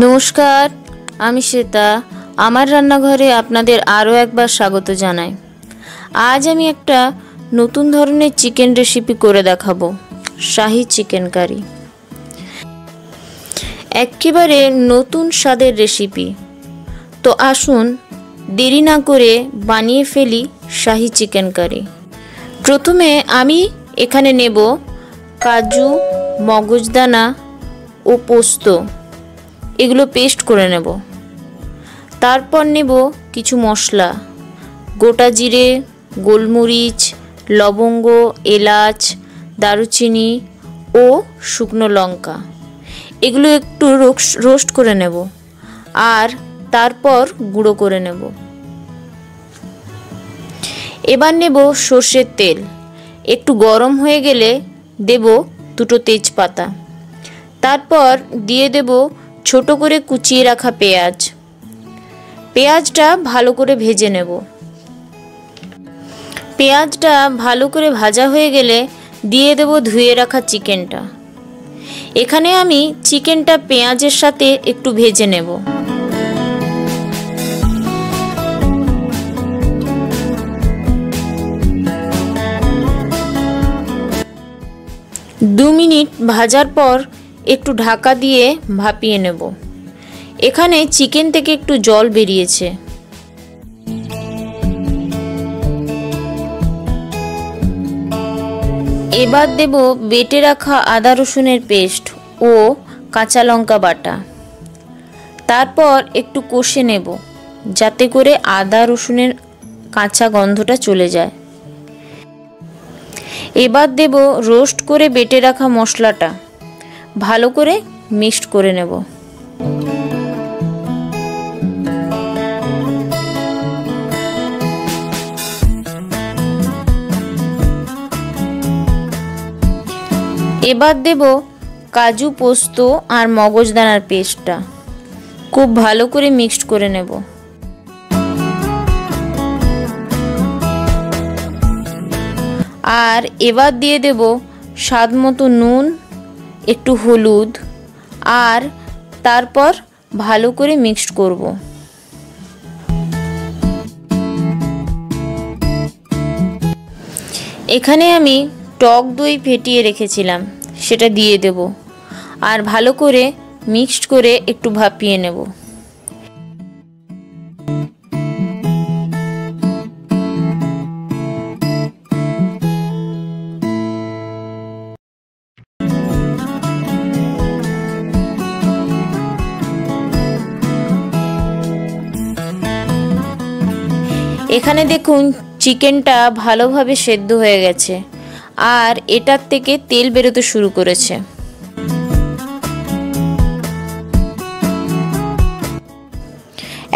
নমস্কার, আমি শ্বেতা। আমার রান্নাঘরে আপনাদের আরও একবার স্বাগত জানাই। আজ আমি একটা নতুন ধরনের চিকেন রেসিপি করে দেখাবো, শাহি চিকেন কারি। একেবারে নতুন স্বাদের রেসিপি। তো আসুন দেরি না করে বানিয়ে ফেলি শাহি চিকেন কারি। প্রথমে আমি এখানে নেব কাজু, মগজদানা ও পোস্ত, এগুলো পেস্ট করে নেব। তারপর নেব কিছু মশলা, গোটা জিরে, গোলমরিচ, লবঙ্গ, এলাচ, দারুচিনি ও শুকনো লঙ্কা। এগুলো একটু রোস্ট করে নেব আর তারপর গুঁড়ো করে নেব। এবার নেব সর্ষের তেল। একটু গরম হয়ে গেলে দেব দুটো তেজপাতা। তারপর দিয়ে দেব ছোট করে কুচিয়ে রাখা পেঁয়াজ। পেঁয়াজটা ভালো করে ভেজে নেব। পেঁয়াজটা ভালো করে ভাজা হয়ে গেলে দিয়ে দেব ধুয়ে রাখা চিকেনটা। এখানে আমি চিকেনটা পেঁয়াজের সাথে একটু ভেজে নেব। দু মিনিট ভাজার পর একটু ঢাকা দিয়ে ভাপিয়ে নেব। এখানে চিকেন থেকে একটু জল বেরিয়েছে। এবার দেব বেটে রাখা আদা রসুনের পেস্ট ও কাঁচা লঙ্কা বাটা। তারপর একটু কষে নেব যাতে করে আদা রসুনের কাঁচা গন্ধটা চলে যায়। এবার দেব রোস্ট করে বেটে রাখা মশলাটা, ভালো করে মিক্সড করে নেব। এবার দেব কাজু, পোস্ত আর মগজদানার পেস্টটা, খুব ভালো করে মিক্সড করে নেব। আর এবার দিয়ে দেব স্বাদ মতো নুন, একটু হলুদ, আর তারপর ভালো করে মিক্সড করব। এখানে আমি টক দই ফেটিয়ে রেখেছিলাম, সেটা দিয়ে দেব আর ভালো করে মিক্সড করে একটু ভাপিয়ে নেব। এখানে দেখুন চিকেনটা ভালোভাবে সেদ্ধ হয়ে গেছে আর এটার থেকে তেল বেরোতে শুরু করেছে।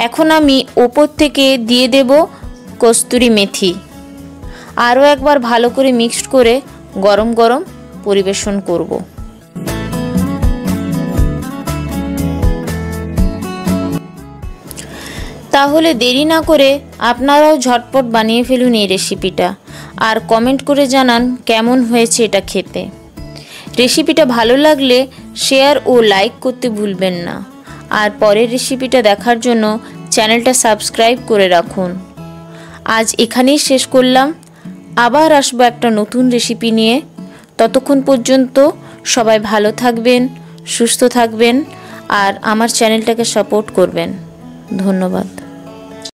এখন আমি ওপর থেকে দিয়ে দেব কস্তুরি মেথি। আরও একবার ভালো করে মিক্সড করে গরম গরম পরিবেশন করব। তাহলে দেরি না করে আপনারাও ঝটপট বানিয়ে ফেলুন এই রেসিপিটা আর কমেন্ট করে জানান কেমন হয়েছে এটা খেতে। রেসিপিটা ভালো লাগলে শেয়ার ও লাইক করতে ভুলবেন না। আর পরের রেসিপিটা দেখার জন্য চ্যানেলটা সাবস্ক্রাইব করে রাখুন। আজ এখানেই শেষ করলাম, আবার আসবো একটা নতুন রেসিপি নিয়ে। ততক্ষণ পর্যন্ত সবাই ভালো থাকবেন, সুস্থ থাকবেন আর আমার চ্যানেলটাকে সাপোর্ট করবেন। ধন্যবাদ।